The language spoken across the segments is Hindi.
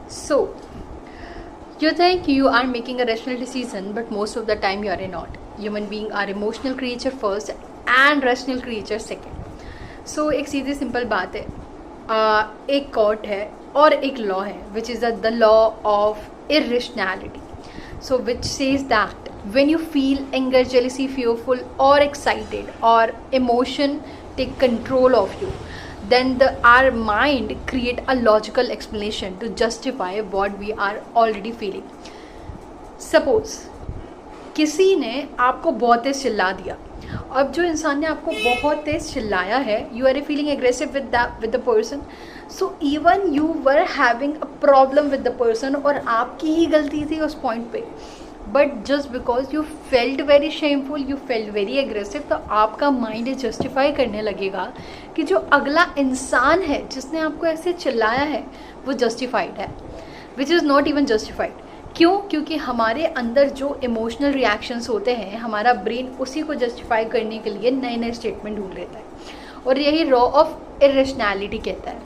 So, you think you are making a rational decision, but most of the time you are not. Human being are emotional creature first and rational creature second. So एक सीधी सिंपल बात है, एक कोर्ट है और एक लॉ है, which is the law of irrationality. So which says that when you feel anger, jealousy, fearful or excited or emotion take control of you, then our mind create a logical explanation to justify what we are already feeling. Suppose किसी ने आपको बहुत तेज चिल्ला दिया. अब जो इंसान ने आपको बहुत तेज चिल्लाया है, you are feeling aggressive with the person, so even you were having a problem with the person और आपकी ही गलती थी उस पॉइंट पे, but just because you felt very shameful, you felt very aggressive, तो आपका माइंड जस्टिफाई करने लगेगा कि जो अगला इंसान है जिसने आपको ऐसे चिल्लाया है वो जस्टिफाइड है, which is not even justified. क्यों? क्योंकि हमारे अंदर जो इमोशनल रिएक्शंस होते हैं, हमारा ब्रेन उसी को जस्टिफाई करने के लिए नए नए स्टेटमेंट ढूंढ लेता है और यही लॉ ऑफ इरेशनैलिटी कहता है.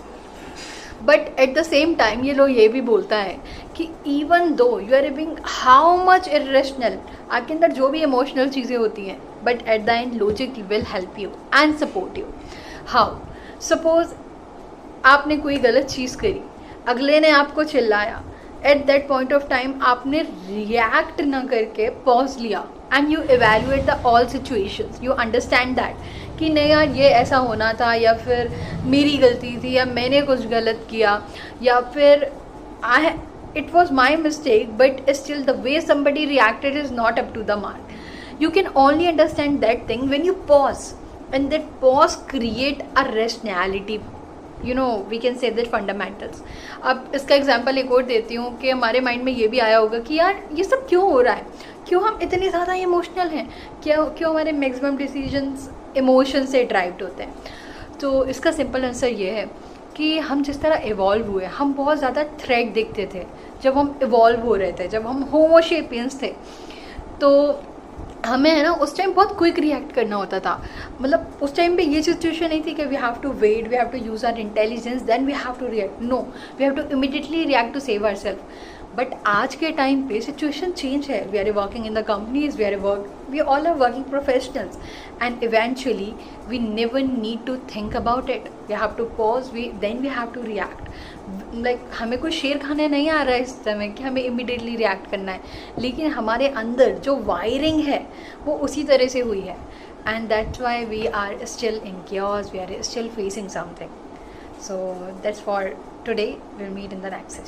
But at the same time ये लॉ ये भी बोलता है कि even though you are being how much irrational, आपके अंदर जो भी इमोशनल चीज़ें होती हैं, but at the end logic will help you and support you. How? Suppose आपने कोई गलत चीज़ करी, अगले ने आपको चिल्लाया, at that point of time आपने रिएक्ट ना करके पॉज लिया and you evaluate the all situations. You understand that कि नहीं यार ये ऐसा होना था, या फिर मेरी गलती थी, या मैंने कुछ गलत किया, या फिर it was my mistake, but still the way somebody reacted is not up to the mark. You can only understand that thing when you pause, and that pause create a rationality. You know, we can say that fundamentals. अब इसका एग्जांपल एक और देती हूँ कि हमारे माइंड में ये भी आया होगा कि यार ये सब क्यों हो रहा है, क्यों हम इतने ज़्यादा इमोशनल हैं, क्यों हमारे मैक्सिमम डिसीजंस इमोशन से ड्राइव्ड होते हैं. तो इसका सिंपल आंसर ये है कि हम जिस तरह इवॉल्व हुए, हम बहुत ज़्यादा थ्रेट देखते थे जब हम इवॉल्व हो रहे थे, जब हम होमोशेपियंस थे. तो हमें है ना उस टाइम बहुत क्विक रिएक्ट करना होता था. मतलब उस टाइम पे ये सिचुएशन नहीं थी कि we have to wait, we have to use our intelligence, then we have to react. No, we have to immediately react to save our self. But आज के टाइम पे सिचुएशन चेंज है. We are working in the companies, we all are working professionals, and eventually we never need to think about it. We have to pause, then we have to react. Like हमें कोई शेर खाने नहीं आ रहा है इस समय कि हमें इमीडिएटली रिएक्ट करना है, लेकिन हमारे अंदर जो वायरिंग है वो उसी तरह से हुई है. And that's why we are still in chaos, we are still facing something. So that's for today. Will meet in the next session.